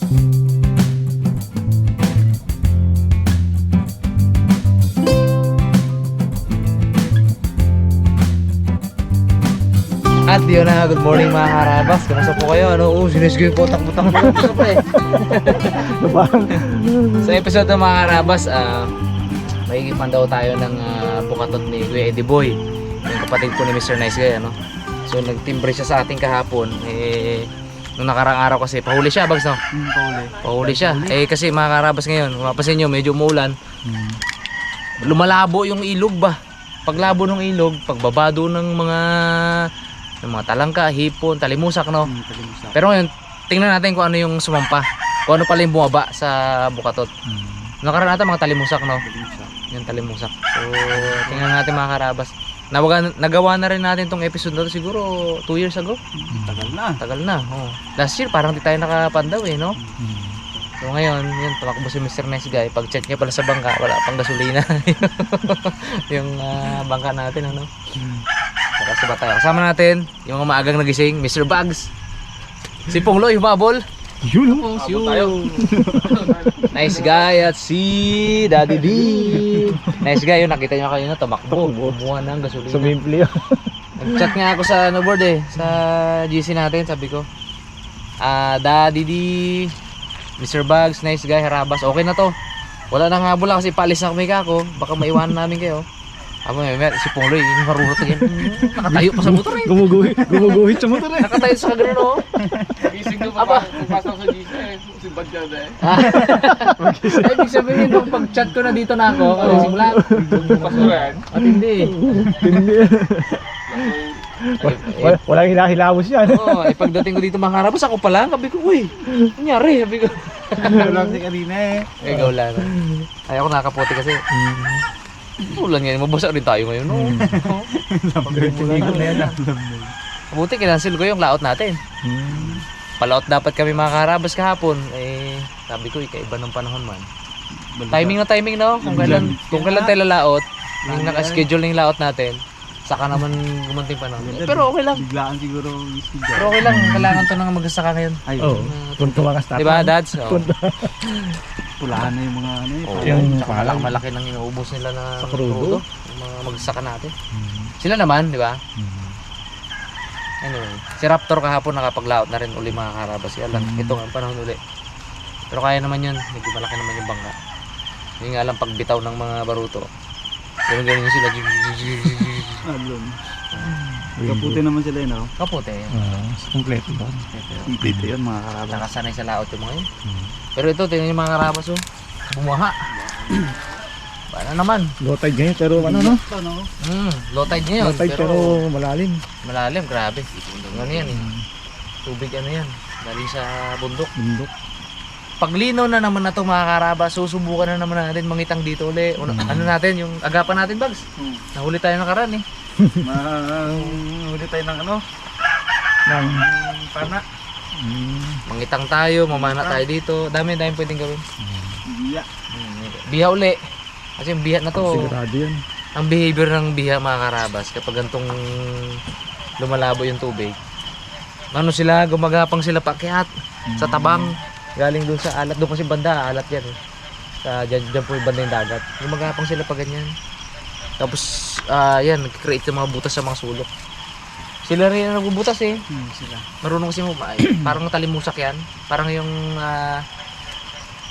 At yun na, good morning mga karabas. Kamusta po kayo? Ano? Sinisgo yung potak-potak po. Gusto po eh. Sa episode ng mga karabas, mahigipan daw tayo ng bukatot ni Kuya Eddie Boy. Yung kapatid po ni Mr. Nice Guy, ano? So nagtimbre siya sa ating kahapon. Nung nakarang araw kasi, pahuli siya, Bags, no? Pahuli siya. Kasi mga karabas ngayon, kung mapasin nyo, medyo umuulan. Lumalabo yung ilog ba? Paglabo ng ilog, pagbabado ng mga talangka, hipon, talimusak, no? Talimusak. Pero ngayon, tingnan natin kung ano yung sumampa. Kung ano pala yung bumaba sa bukatot. Nakaraan natin mga talimusak, no? Yung talimusak. So, tingnan natin mga karabas. Nagawa na rin natin tong episode na to siguro 2 years ago. Tagal na. Oh. Last year, parang di tayo nakapandaw eh, no? So ngayon, yun, tumakbo si Mr. Nice Guy. Pag check niya pala sa bangka, wala pang gasolina. Yung bangka natin, ano? Saka tayo. Kasama natin yung mga maagang nagising, Mr. Bags, si Pongloy Humabol, yun, Nice Guy at si Daddy D. Nice Guy, yun, nakita nyo kayo na tumakbo, bumuha ng gasolina. Sumimple yun. Nag-chat nga ako sa board sa GC natin, sabi ko, Daddy D, Mr. Bags, Nice Guy, Harabas, okay na to. Wala nang habol kasi paalis na kami kako, baka maiwanan namin kayo. Abo si Pongloy, yung marurot again. Nakatayo pa sa motor eh. Gumuguhit sa motor eh. Nakatayo sa kagano, no? Gising doon pa pasok sa GC si Badya na eh. Ibig sabihin nung pag-chat ko na dito na ako, simula. Pasuran. At hindi. Walang hilahilamos yan. Oo, pagdating ko dito mga karabas, ako pala, sabi ko, uy, nangyari, sabi ko. Walang si kanina eh. Ikaw lang. Ay ako nakaputi kasi. Ulan nga, mabasa rin tayo ngayon, no? Mabuti, kinancel ko yung laot natin. Palaot dapat kami mga karabas kahapon. Sabi ko, ikaiba ng panahon man. Timing na timing, no? Kung kailan tayo lalaot, yung naka-schedule na yung laot natin, saka naman gumunting panahon. Pero okay lang. Biglaan siguro. Pero okay lang, kailangan to nang magsasaka ngayon. Ay, punto ka start. Diba, Dads? Pulahan na yung mga ano eh. Yung malaki nang inuubos nila na sa crudo. Yung mga magsasaka natin. Sila naman, di ba? Anyway, si Raptor kahapon nakapaglaot na rin uli mga karabas. Yan lang, ito nga panahon uli. Pero kaya naman yun, medyo malaki naman yung bangka. Yung nga lang pagbitaw ng mga baruto. Pero ganyan sila. Kaputi naman sila yun, no? Kaputi. Kompleto ba? Kompleto yun mga karabas. Nakasanay sa laot yung mga yun. Pero ito, tingnan yung mga karabas, oh. Bumaha. Bala naman. Low tide ngayon pero ano no? Low tide ngayon. Low tide pero malalim. Malalim, grabe. Ano yan eh. Tubig ano yan. Galing sa bundok. Paglino na naman na ito mga karabas, susubukan na naman natin mangitang dito uli. Ano natin, yung agapan natin, Bags. Nahuli tayo ng karan eh. Nahuli tayo ng ano? Ng pana. Mangitang tayo, mamana tayo dito. Dami pwedeng gawin. Biya. Biha uli. Kasi yung biha na to. Sigurado yun. Ang behavior ng biha mga karabas, kapag gantong lumalabo yung tubig, ano sila, gumagapang sila pakyat sa tabang. Galing doon sa alat, doon kasi banda, alat yan eh. Dyan po yung banda yung dagat. Gumagapang sila pa ganyan. Tapos, yan, nag-create yung mga butas sa mga sulok. Sila rin ang nagbubutas eh. Sila. Marunong kasi parang talimusak yan. Parang yung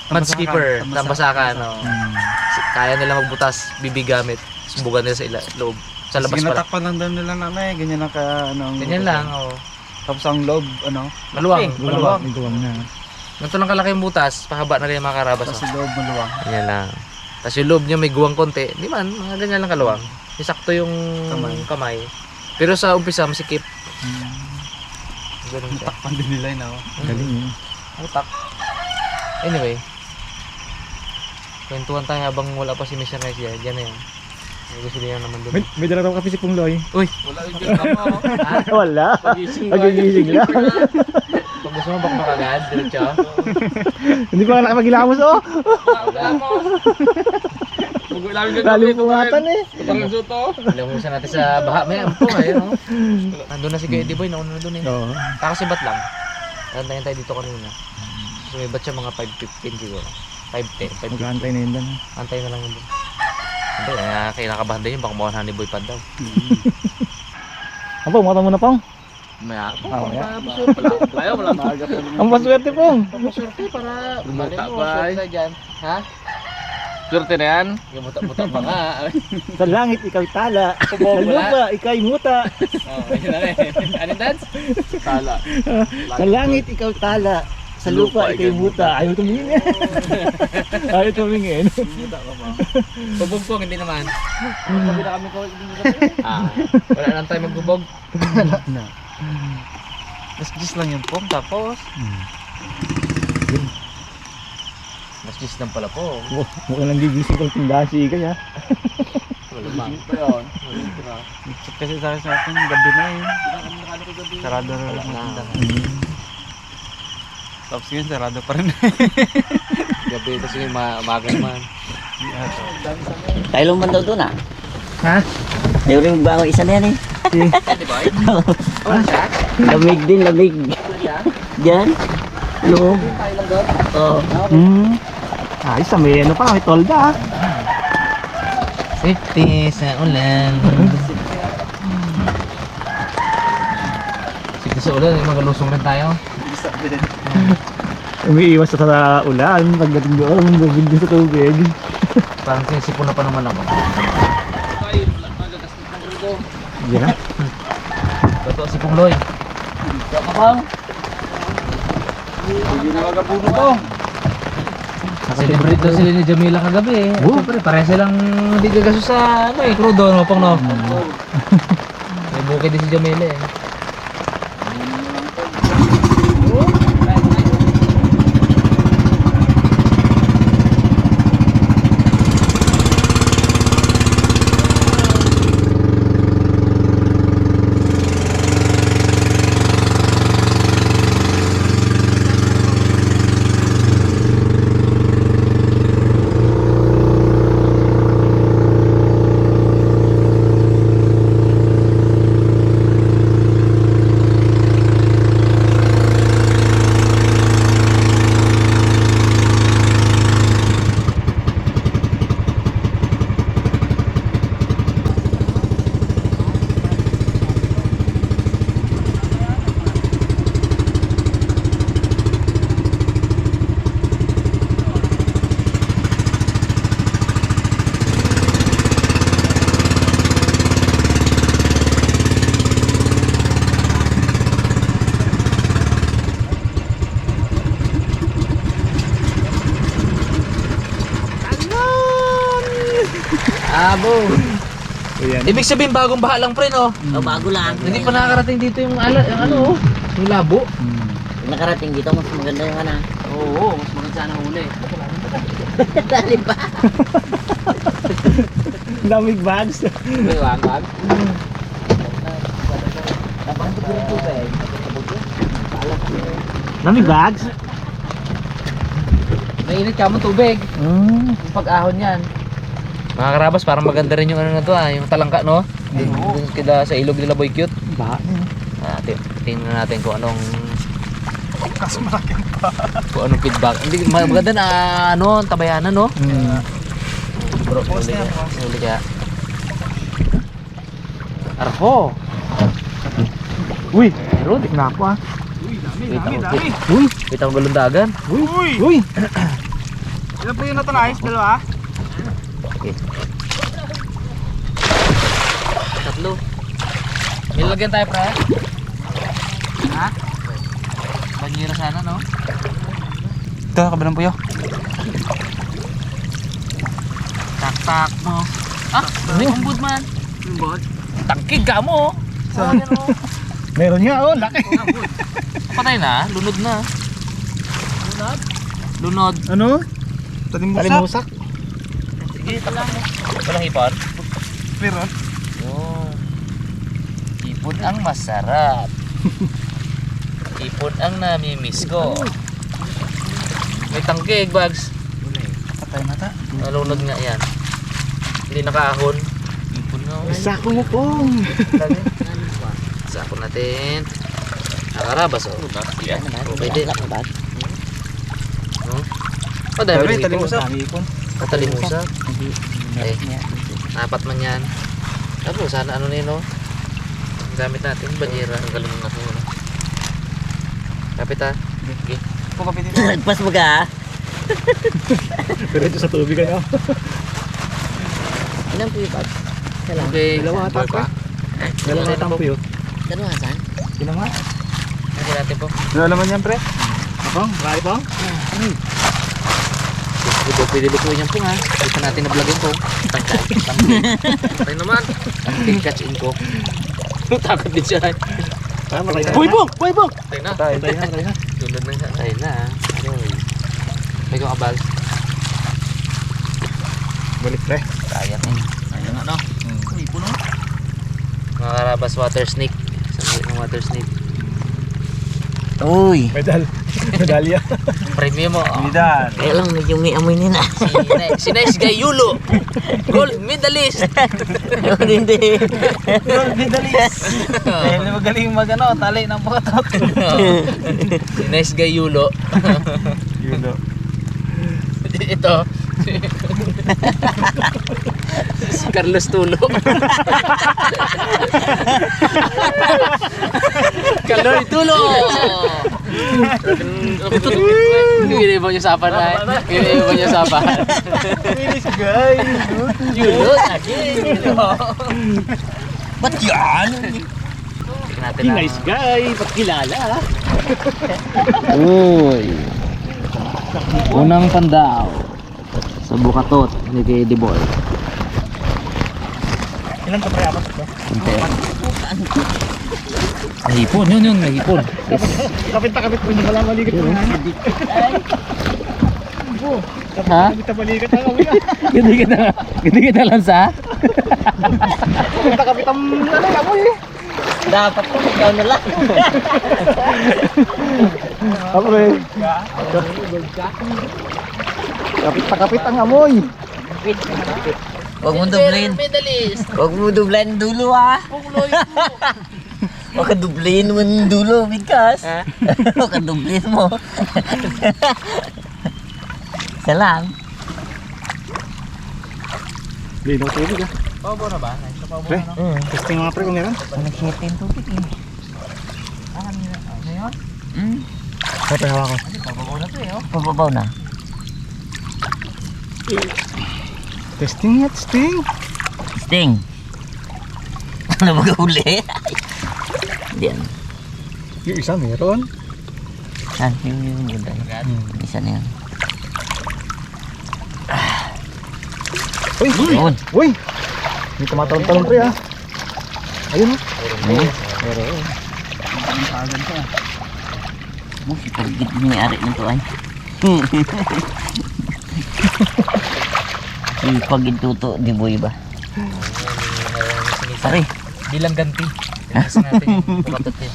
mudskipper, tambasakan. No? Kaya nila magbutas, bibig gamit. Subukan nila sa loob. Sa labas pala. Natakpan lang daw nila nanay, ganyan lang ka ano. Ganyan lang, oo. Tapos ang loob, ano? Maluwang. Maluwang na. Ganito lang kalaki yung butas, pahaba na rin yung mga karabas. Tapos ang loob maluwang. Ganyan lang. Tapos yung loob niya may guwang konti. Di man, mga ganyan lang kaluwang. Isakto yung kamay. Pero sa umpisa, masikip. Ganun siya. Takpan din nila yun ako. Galing yun. Utak. Anyway. Kwentuhan tayo habang wala pa si Mr. Nice. Diyan na yan. May gusto niya naman doon. May dala daw kasi si Pongloy. Uy! Wala yung dyan ako. Wala. Pagigising lang. Pag gusto mo bakmak agad, diretso. Hindi pa nakapagilamos oh. Wala mo. Huwag namin Lalim pungatan eh. Pang suto. Lumusan natin sa baha. May ampo ngayon. Nandun na si Kuya Eddie Boy. Nauna na doon eh. Oo. Kakasibat lang. Nantayin tayo dito kanina. Sumibat siya mga 5:15 siguro. 5:10, 5:15. Mag-aantay na yun doon. Antay na lang yun. Hindi, kinakabahan din yun. Baka makuha ni Boy Pad daw. Ang pong, mata mo na pong. Maya. Maya. Wala maaga pa naman. Ang paswerte pong. Papasurti para Bumuta mo, pa, surta dyan. Ha? Swerte na yan. Yung muta-muta pa nga. Sa langit, ikaw tala. Sa Kubobo lupa, ikaw muta. Oh, yun na rin. Ano dance? Tala. Sa langit, ikaw tala. Sa lupa, ikaw muta. Ayaw tumingin. Ayaw tumingin. Bubog hindi naman. Sabi na kami kawal. Wala nang tayo magbubog. Wala na. Mas lang yung pong tapos. Mas lang pala po. Mukhang nang gigising kong tindahan si Ikay ha. Wala Pa yun. Kasi sa akin, gabi na eh. Sarado na Wala na. Tapos yun, sarado pa rin. Gabi kasi umaga naman. Tayo man daw doon ah. Ha? Ayaw rin magbago isa na yan eh. Di ba? Wala siya? Lamig din, lamig. Diyan. Loob. Oo. Ayos, may ano pa, may tolda ah. Safety sa ulan. Safety sa ulan, magalusong rin tayo. Umiiwas sa ulan, pagdating doon, bubig sa tubig. Parang sinisipon na pa naman ako. Yan na. Totoo si Pungloy. Hindi na magabuno to. Celebrate daw sila ni Jamila kagabi eh. Siyempre, pare silang hindi gagaso sa ano eh, crudo no, Pong no? May bukid din si Jamila eh. Abo. Ayan. Ibig sabihin bagong baha lang pre no? Oh, bago lang. Hindi pa nakakarating dito yung yung ano oh, yung labo. Nakarating dito, mas maganda yung ano. Oo, mas maganda sana huli. Dali pa. Daming bags. May wangag. Daming bags? Mainit ka mo tubig. Yung pag-ahon yan. Mga karabas, parang maganda rin yung ano na to yung talangka no? Dun kila sa ilog nila Boy Cute. Baha. Tingnan natin kung anong kung anong feedback. Hindi maganda na ano, tabayanan no? Bro, uli ka. Arho. Uy! Meron. Tignan ako ah. Dami. Uy! Kita ko galundagan. Uy! Uy! Ilan po yung natanayos? Dalawa? Okay. Tatlo. May lagyan tayo pre. Ha? Banyera sana no? Ito, kabilang po yun. Tak mo. May umbod man. Umbod? Tangkig ka mo. So, meron nga oh, laki. Patay na, lunod na. Lunod? Ano? Talimusak. Sige, lang. Walang hipon? Meron. Yun. Hipon ang masarap. Hipon ang namimiss ko. May tangkig, bags. Patay na ta. Nalunod nga yan. Hindi nakaahon. Hipon nga. Sako mo pong. Sako natin. Nakarabas oh. Okay din. Oh, dahil Dami, talimusak. Dami ipon. Talimusak. Eh, apat man yan. Tapos, sana ano nino? Ang gamit natin, banyera. Ang galing ng ako. Kapit ha. Okay. Nagpas mo ka. Pero ito sa tubig ano. Ilang po yung bag? Okay. Dalawa ata Boy pa. Dalawa tampo yun. Dalawa saan? Sino nga? Hindi natin po. Ano naman yan, pre? Pong, marami pong. Pwede lutuin yan po ha. Dito natin na-vlogin po. Tayo naman. Take catch in ko. Takot din siya. Ah, marami na. Boy bong! Tayo na. Tayo na. Sunod na siya. Tayo na. Aroy. May kong abal. Balik pre. Kaya na. Kaya na no. Uy, puno. Mga karabas water snake. Sabi ng water snake. Uy. Medalya. Premium mo. Midan. Kaya lang medyo may amoy nila. Si Nice Guy Yulo. Gold medalist. Hindi. Dahil magaling mag-ano, tali ng potot. Si Nice Guy Yulo. Yulo. Ito. Si Carlos Tulo. Kaloy Tulo. Ginibang niya sapan na. Ginibang niya sapan. Bilis, guys. Yulo, akin. Ba't yan? Natin Hey, nice guy. Pagkilala. Uy. Unang pandaw sa Bukatot ni Kuya Diboy. Ilan ka pre? Apat ba? Nahipon, yun, nahipon. Kapit po. Hindi wala maligat po. Ha? Kapit maligat na kami. Hindi kita lansa? Kapit ang amoy eh. Dapat po ikaw na lang. Ako eh. Kapit ang amoy. Huwag mo dublin. Huwag mo dublin dulo ha. Huwag ka dublin mo ng dulo, bigkas. Huwag ka dublin mo. Isa lang. Hindi na tubig ah. Paubo na ba? Pre, testing mga pre kung meron. Nag-hit yung tubig eh. Pre, hawa ko. Pababaw na. Testing yan, testing. Sting. Ano mag-uli? Diyan. Yung isa meron. Ah, yung ganda. Isa na yan. Uy! Yun. Uy! May tumatalong-talong pre ah. Ayun oh. Meron. Si Pagit yung may-ari ng to ay. Si Pagit tuto, di boy ba? Pare. Bilang ganti. Kasi natin yung Bukatot eh.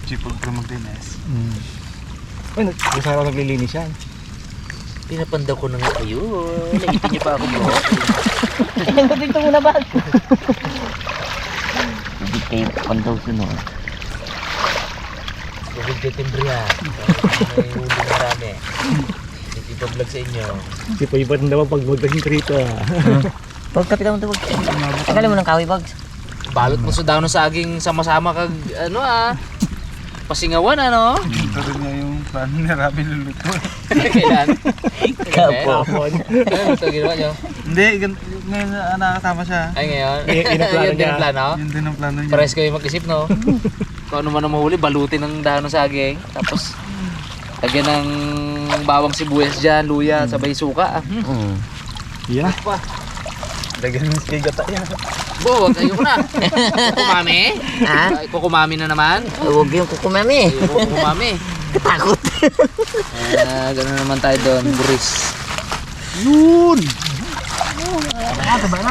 Sipag pre mag-dinas. Uy, sana ako naglilinis yan. Pinapandaw ko na nga kayo. Nakita niyo pa ako bro. Dito muna ba? Hindi kayo pandaw sunod. Bukod kay Timbria. May huli marami. Hindi pa vlog sa inyo. Si Paibat naman pag magdaging krito ah. Pagkapitan mo ito, tagalin mo ng kawi bags. Balot mo sa daw ng saging sama-sama kag ano pasingawan ano? Pero niya yung plano ni Robin luluto. Kailan? Kapon. Kailan ito ginawa nyo? Hindi, ngayon nakakasama siya. Ay ngayon? Inaplano Yun din ang niya. plano? Yun din ang plano niya. Pares kayo mag-isip no? Kung ano man ang mahuli, balutin ng dahon ng saging. Tapos lagyan ng bawang sibuyas dyan, luya, sabay suka. Yeah. Pa. Lagyan mo kay gata yan. Bo, wag ayoko na. Kukumami? Ha? Kukumami na naman? Huwag yung kukumami. Kukumami. Katakot. Gano'n naman tayo doon, buris. Yun!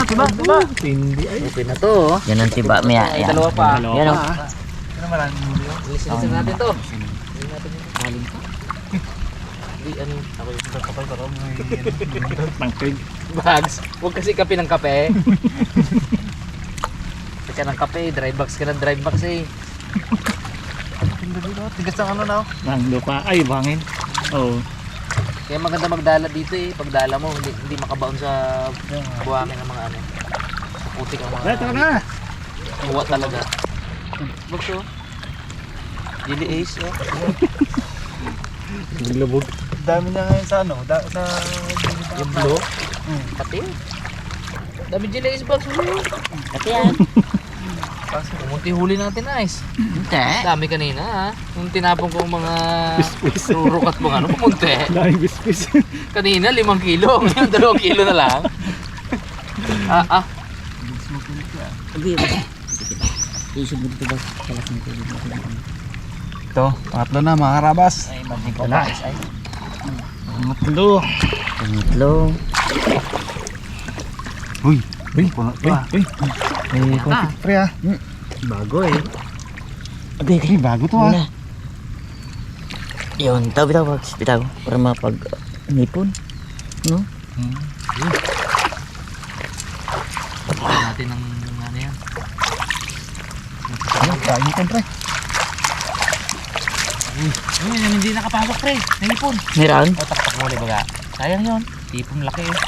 Tiba. Hindi ay. Okay na to. Yan ang tiba, Mia. Ay, Yan. dalawa pa. Yan o. Ano maraming huli yun? Listen natin to. Listen natin yung maling ka. Hindi, ano yun? Ako yung Kapal ka may Tangkig. bags. Huwag kasi kape ng kape. Kasi ng kape, dry box ka ng dry box eh. Tigas ang ano na. Ang lupa. Ay, bangin. Oo. Kaya maganda magdala dito eh. Pagdala mo, hindi makabaon sa buhangin ng mga ano. Sa putik ang mga... Tara na! Uwa talaga. Bakso. Jelly Ace oh. Lubog. Dami niya ngayon sa ano? Sa... Yung blue. Pati. Dami Jelly Ace Bakso. Pati yan. Pumunti huli natin Ice. Hindi. Dami kanina ha. Nung tinapon ko mga rurukat mo ano, pumunti. Daming bispis. Kanina 5 kilo. Ngayon 2 kilo na lang. Sabi ba? Isog mo dito ba? Kalas mo dito. Ito, pangatlo na mga karabas. Ay, maging ko na Ice. Pangatlo. Pangatlo. Uy, puno pa. Eh, konti pre ah. Bago eh. Abi, Eh, bago to ah. Yun, bitaw. Para mapag nipon. No? Pagkain natin ng ano yan. Ano, kain natin pre. Uy, hindi nakapasok pre. Nangipon. Meron? O, takpak mo ulit baga. Sayang yun. Tipong laki eh.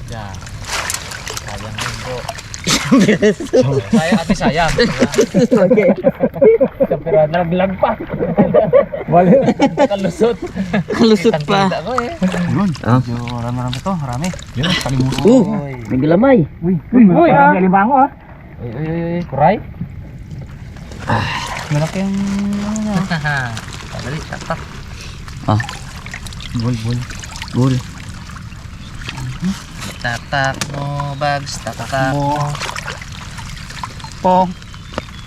Yan. Sayang yun bro. Sayang ate sayang. Okay. Pero nalaglag pa. Wala. Kalusot. Kalusot pa. Kitang-kita ko eh. Yun. Ah. Medyo marami to, marami. Yun, kalimutan. May galamay. Uy, parang limango ah. Uy. Kuray? Malaki ang ano niya. Dali, taktak. Ah, Bol. gul. Tak mo, bags, tak mo. Pong.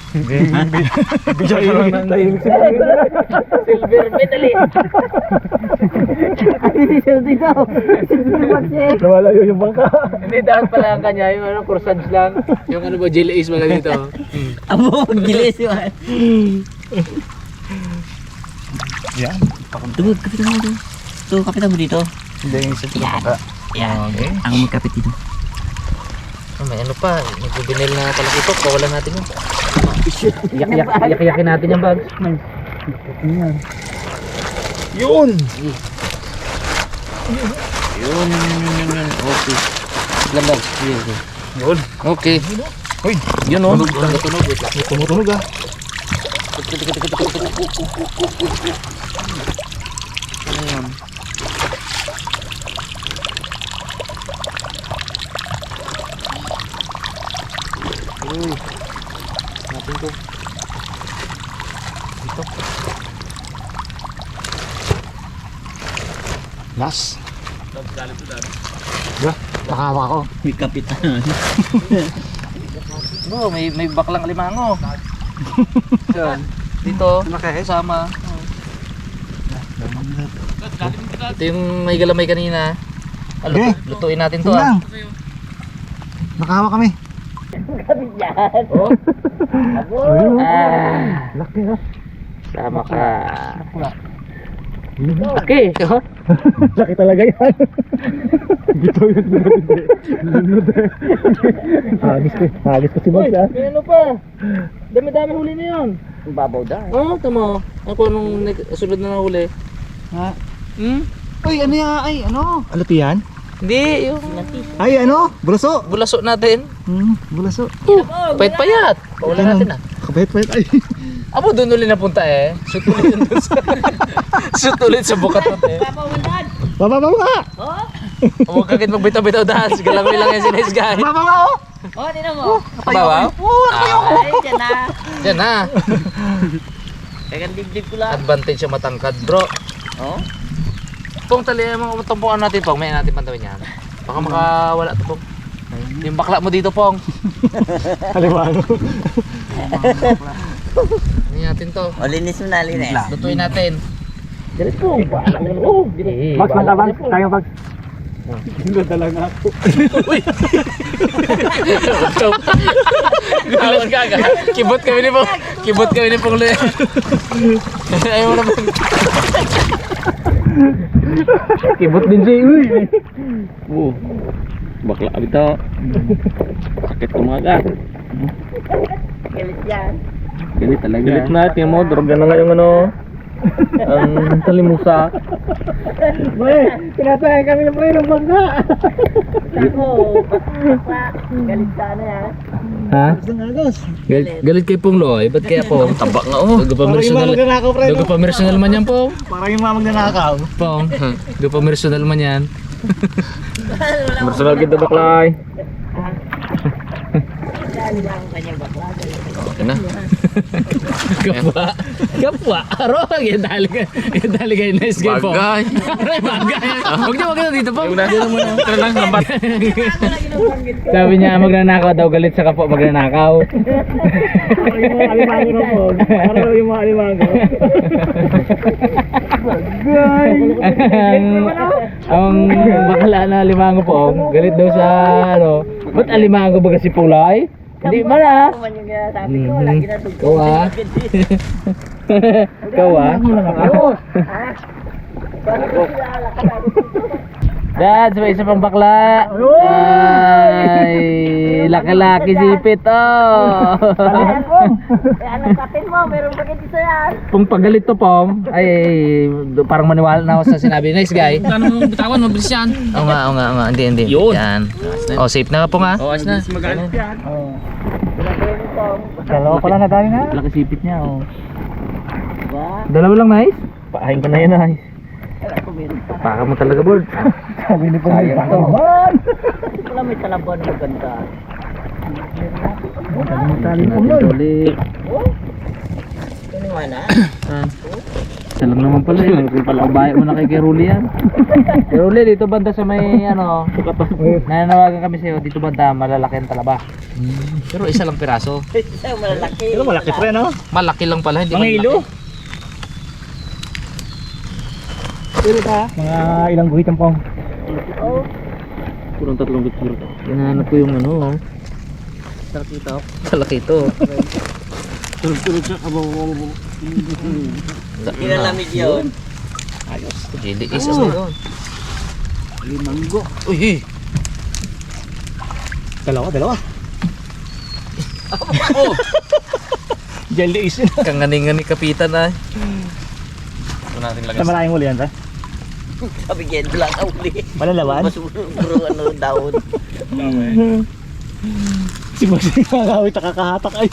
Bigyan ko lang ng tahimik si Silver medalist. Nawala yung bangka. Hindi, dapat pala ang kanya, yung ano, corsage lang. Yung ano ba, jelly ace mga dito. Amo, gilis yun. Yan. Tungod, kapitan mo dito. So, kapitan mo dito. Hindi yung isa sila bangka. Yan. Okay. Ako magkapit dito. Oh, may ano pa, nagbibinil na talakitok, kawalan natin yun. Iyak-iyakin natin yung bag. Yun! Yun. Okay. Ilan bag? Yun. Okay. Uy, Yun o. Tunog. Wait lang. tumutunog ah. Ano yun? Uy. Natin to. Dito. Last. Nakahawa ako. May kapitan. No, may baklang limango. Yan. Dito, kasama. Ito yung may galamay kanina. Okay. Lutuin natin to Yun lang. ah. Nakahawa kami. Oh. Laki ah. Sama ka. Okay. Laki talaga yan. Gito yun. Lunod eh. Hagis ko si Boss ah. May ano pa? Dami-dami huli na yun. Babaw daw. Oo, tama. Ako nung sunod na nahuli. Ha? Hmm? Uy, ano yan? Ay, ano? Alati yan? Hindi, yung Ay, ano? Bulaso. bulaso natin. Bulaso. Payat-payat. Paula natin ah. Kapait-pait. Ay. Amo doon ulit napunta eh. Shoot ulit yun doon sa... Shoot ulit sa bukatot eh. Baba nga. Huwag kagad magbitaw-bitaw dance. Galangoy lang yan si nice guy. Baba nga oh. Oh, tinan mo. Bawaw? Oo, nakayoko. Ay, dyan na. Yan na. Kaya dibdib ko lang. Advantage siya matangkad bro. Oh? Pong tali mga tampuan natin Pong. May natin pantawin yan. Baka makawala to Pong. Yung bakla mo dito Pong. Halimano. Ano natin to? O, linis mo na, linis. Lutuin natin. Max, magkabang. Tayo, Max. Ganda lang ako. Uy! Galas ka ka. Kibot kami ni Pong. Kibot kami ni Pong. Ayaw mo naman. Kibot din siya. Uy! Bakla ito. Sakit kumaga. Galit yan. Galit talaga. Galit na, tingnan mo, droga na nga yung ano. Ang talimusa. Boy, tinatayan kami ng pre ng bangga. Ako, galit ka na yan. Ha? Isang agos. Galit kay Pong Loy. Ba't kaya Pong? Taba nga oh. Dugo pa Parang yung mga personal. magnanakaw pre. Dugo pa personal man yan Pong. Parang yung mga magnanakaw. Pong. Dugo pa personal man yan. Personal kita baklay. Dali lang ang kanyang bakla. Okay na. Kapwa. Kapwa. Aro. Dali kayo nice guy Pong. Bagay. Aray bagay. Huwag na dito Pong. Ito lang, lambat. Sabi niya magnanakaw daw galit sa kapwa magnanakaw. Parang yung mga alimango ng Pog. Parang yung mga alimango. Ang bakla na alimango Pong. Galit daw sa ano. Ba't alimango ba kasi Pulay? Hindi man ah. Naman yung sabi ko, lagi na tugtog. Ikaw ah. Ikaw ah. Dad, may isa pang bakla. Ay, laki-laki sipit oh. Anong kapin mo? Meron pa isa yan. Kung pagalit to Pong, ay parang maniwala na ako sa sinabi nice guy. Ano mo bitawan, mabilis yan. Oo nga, hindi. Yun. Yan. Oh, safe na nga Pong ah. Oh, ayos na. Magalit yan. Dalawa pala na tayo na. Laki sipit niya oh. Ba? Dalawa lang nice. Paahin ko na yan nice. Ako meron pa. Baka mo talaga board. Sabi ni Pog. Wala may talaban na ganda. Tali Pog nun. Ulit. Ano nga na? Isa lang naman pala yun. Pabayo mo na kay Keruli yan. Keruli, dito banda sa may ano. Nananawagan kami sa'yo. Dito banda, malalaki ang talaba. Pero isa lang piraso. Isa malalaki. Ito malaki pre no? Malaki lang pala. Hindi Mga malaki. ilo. Ilo pa. Mga ilang guhit ang Pong. Kurang 3 kilo. Hinahanap ko yung ano. Oh. Nakita ko. Malaki ito. Tulog-tulog siya. Kinalamig yun. Jelly is ano yun. Limanggo. Uy, Dalawa. Jelly is. kanganingan ni Kapitan ay. Ito natin lagay. Sa malayang huli yan pre. Sabi yan, wala ka uli. Malalawan. Mas puro ano daon. Si Bossing nakakawit nakakahatak ay.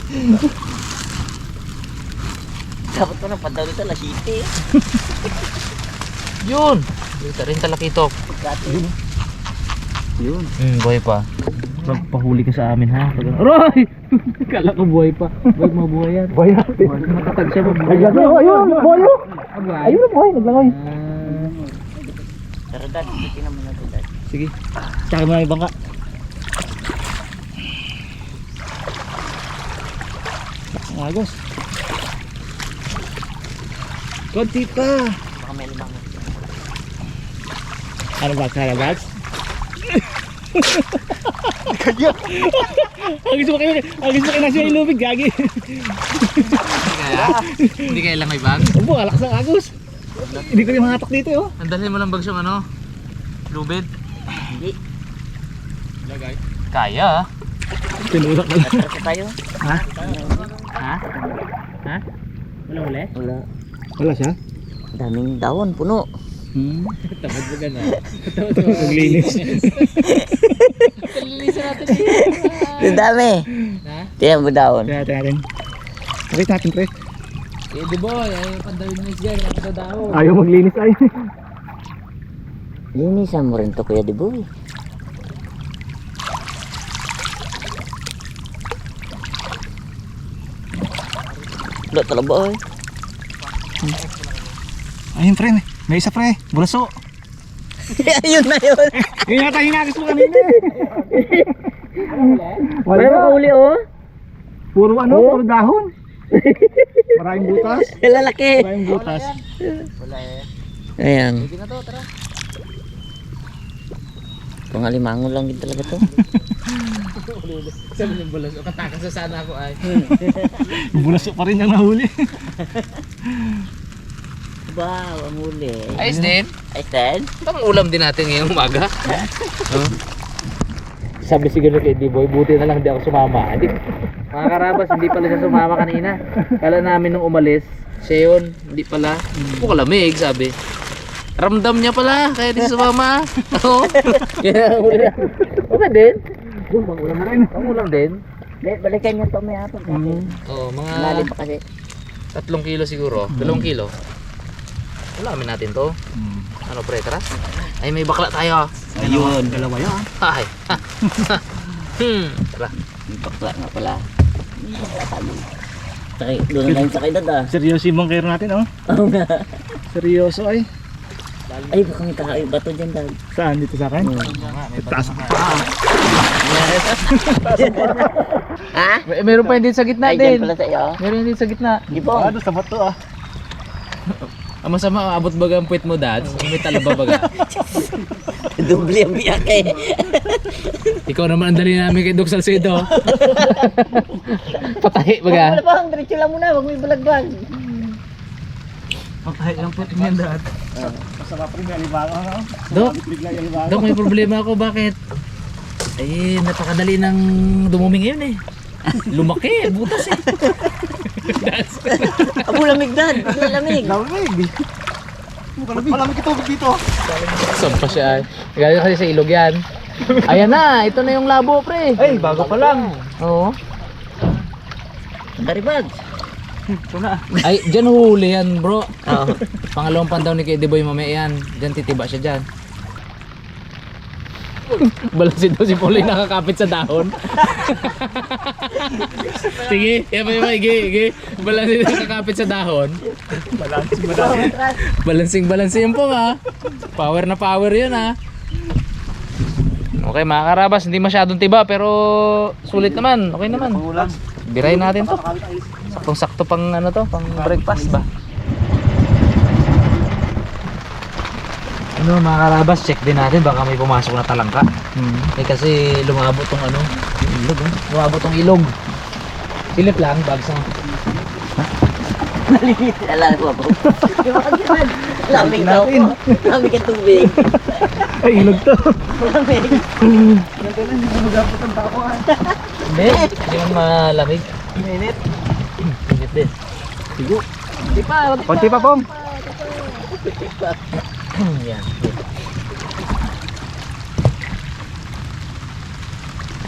Dapat ko na padaw nito, lasiti. Yun. Dito rin talakitok. Yun. Buhay pa. Pahuli ka sa amin ha. Aray! Kala ko buhay pa. Buhay mabuhay yan. Boy. Nakatag siya mabuhay. Naglangoy. Ayun, boyo. Ayun na boy, naglangoy. Pero dad, hindi naman natin dad. Sige. Tsaka mo na ibang ka. Ang agos. Konti pa. Baka may limang. Ano ba, kalabags? Kaya. Agis mo kayo na siya ilubig, gagi. Hindi kaya lang may bag. Opo, alakas ang agos. Hindi ko yung mahatak dito, oh. Andalhin mo lang bags yung ano. Lubid. Hindi. Kaya. Tinulak na lang. Kasi tayo. Ha? Ha? Ha? Wala huli? Wala. Wala siya? Daming daon, puno. Tamad mo ka na. Naglinis. Kalilisan natin Ang dami. Ha? Tiyan mo daon. Kaya natin. Nakita natin, pre. Eh di boy, ay pandawin nice guy. Nakatadaw. Ayaw maglinis ay. Linisan mo rin to, Kuya Diboy. Wala talaga ba, oy? Ayun, pre. May isa, pre. Bulaso. Ayun na yun. Yun yata hinagis mo kanina. May makahuli, oh. Puro ano, puro dahon. Maraming butas. Lalaki. Maraming butas. Ayan. Sige na to, tara. Pangalimango lang din talaga to. Sabi ng bulas, o katakas sa sana ako ay. Bulaso pa rin yung nahuli. Wow, ang huli. Ayos din. Ay, Ted. Pang ulam din natin ngayong umaga. Sabi siguro kay D-Boy, buti na lang hindi ako sumama. Hindi, mga karabas, hindi pala siya sumama kanina. Kala namin nung umalis, siya yun, hindi pala. Kalamig, sabi. Ramdam niya pala, kaya di sumama. Oo. Kaya huli na. Okay din. Ulam na rin. Pangulam din. Balikan niyo to may hapon. Oo, mga Lalim pa kasi. 3 kilo siguro. 2 kilo. Ulamin natin to. Ano pre, tara? Ay, may bakla tayo. Ayun. Dalawa yan. Ay. Tara. May bakla nga pala. Sakay, doon na lang sakay dad ah. Seryoso yung bangkero natin, oh. Oo nga. Seryoso ay. Ay, baka may tayo bato dyan dad. Saan? Dito sa akin? Taas. Ha? Meron pa hindi sa gitna Ay, dyan din. pala sa iyo. Meron hindi sa gitna. Gipong. Doon sa bato, ah. Ang masama, abot baga ang puwet mo, Dads. May talaba baga. Doble ang biyak eh. Ikaw naman ang dali namin kay Doc Salcedo. Patahi Wala baga. pa, ang diretso lang muna. Huwag mo ibalagdag. Pagkahay lang po tingnan dahil. Masama pa rin yung alibaga, oh. Doc, Bigla yung alibaga. Doc, may problema ako. Bakit? Eh, napakadali ng dumumi ngayon eh. Lumaki, butas eh. Abo lamig dad. Lamig. Lamig. Malamig ito dito. Saan pa siya ay? Galing kasi sa ilog yan. Ayan na, ito na yung labo pre. Ay, bago pa lang. Oo. Daribag. Ito na. Ay, dyan huli yan bro. Oo. Pangalawang pandaw ni Kuya D-Boy mamaya yan. Dyan titiba siya dyan. Balansin daw si Pauline nakakapit sa dahon. Sige, sige. Balansin nakakapit sa dahon. Balancing yan po ha. Power na power yun ha. Okay mga karabas, hindi masyadong tiba pero sulit naman. Okay naman. Ulam. Birahin natin to. Saktong sakto pang ano to, pang breakfast ba. Ano mga karabas, check din natin baka may pumasok na talangka. Eh kasi lumabot tong ano, yung ilog oh. Lumabot tong ilog. Silip lang, bags na. Alala ko po. Lamig daw po. Lamig ang tubig. Ay, ilog to. Lamig. Hindi man malamig. Minit. Init din. Sigo. Hindi pa, Konti pa, Pong. Yan.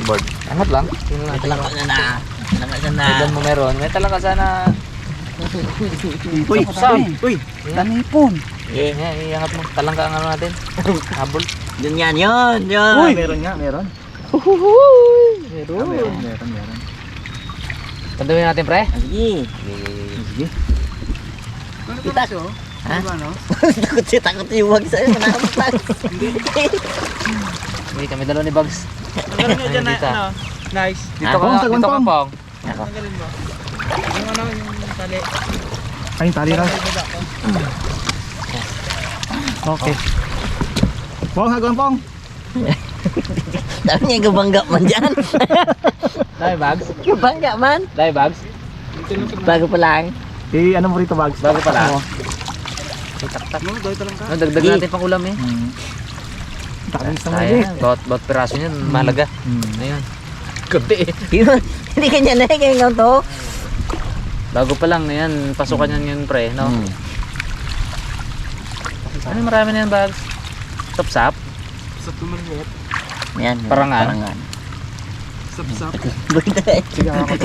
Board. Angat lang. Tingnan natin. Talangka na na. Talangka na na. Ilan mo meron? May talangka sana. Uy, Sam. uy. Tanipon. Eh, iangat mo. Talangka ang ano natin. Habol. Yun yan, yun. Yun. Uy, meron nga, meron. Meron. Meron. Tandawin natin pre. Sige. Sige. Kita. Ha? Takot yung wag sa'yo. Manampas. Hindi kami dalawa ni Bugs. Ano nga dyan na, ano? Nice. Dito Pong, ka, sagwan, dito ka Pong. Pong. Tanggalin mo. Yung ano, yung tali. Ay, tali raw. Okay. Pong, hagwan, Pong. Dami niya gabangga man dyan. Dahil Bugs? Gabangga man. Dahil Bugs? Bago pa lang. Eh, ano mo rito, Bags? Bago pala. Oo. Tak-tak. Ano, doy talang ka? No, dagdag Di. natin pang ulam eh. Tamis na Kaya mali. na. Bawat piraso niyan, mahalaga. Ayun. Kunti eh. Hindi ka niya na ngayon to. Bago pa lang yan, pasukan yan yun pre, no? Ano marami na yan Bugs? Sap-sap? Sa tumaliit. Yan. Parangan. Sap-sap. Sige, ako.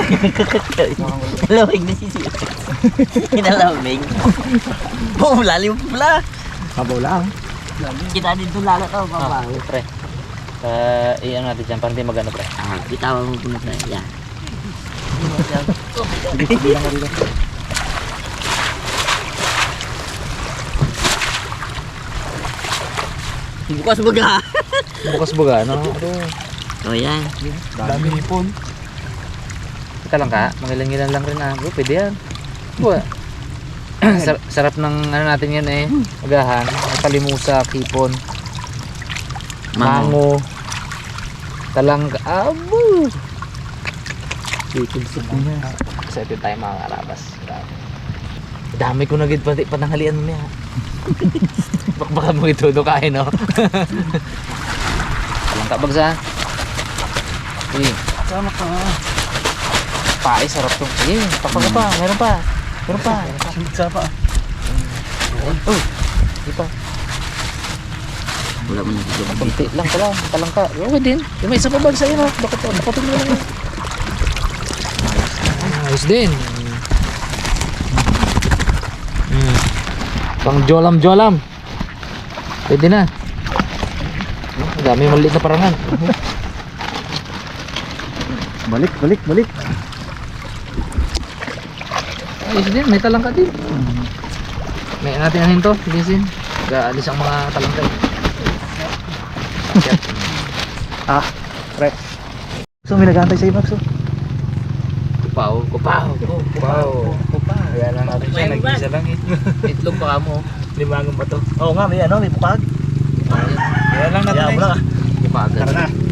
Lamig na si Sir. Kinalamig. Oh, lalim pala. Sabaw lang. Kita dito lalo to, Ah, babaw. pre. Iyan natin dyan, parang di magano pre. Ah, bitawan mo muna tayo. Yan. Sige, sige lang mo rito. Bukas baga. Bukas buga, no? Oh, yan. Dami hipon. Kita lang ka, mangilang-ilang lang rin ah. Pwede yan. Buwa. Sarap ng ano natin yan eh. Agahan, may palimusa, kipon, mango, talangka. Abo! Chicken soup niya. Excited tayo mga karabas. Dami ko nagid pati pananghalian mo niya. Bakbakan mo ito, kain no? Talangka bagsa. Uy, Sama ka. pae, sarap to. Sige, pakpaka pa, meron pa. Meron pa. Sa pa. Oh, di pa. Wala man yung Kunti lang pala, talangka. Okay din. Yung may isa pa bag sa'yo, no? Dapatin mo lang yun. Ayos din. Pang jolam-jolam. Pwede na. Ang dami maliit na parangan. Balik, balik, balik. Ayos din, may talangka din. May natin anin to, linisin. Gaalis ang mga talangka. Pre. So may nag-aantay sa Imax. Kupaw. Kaya lang natin siya, nag-isa lang eh. Itlog pa mo. Limangan ba to? Oo nga, may ano, may pupag. Kaya lang natin Kupagan. Tara na.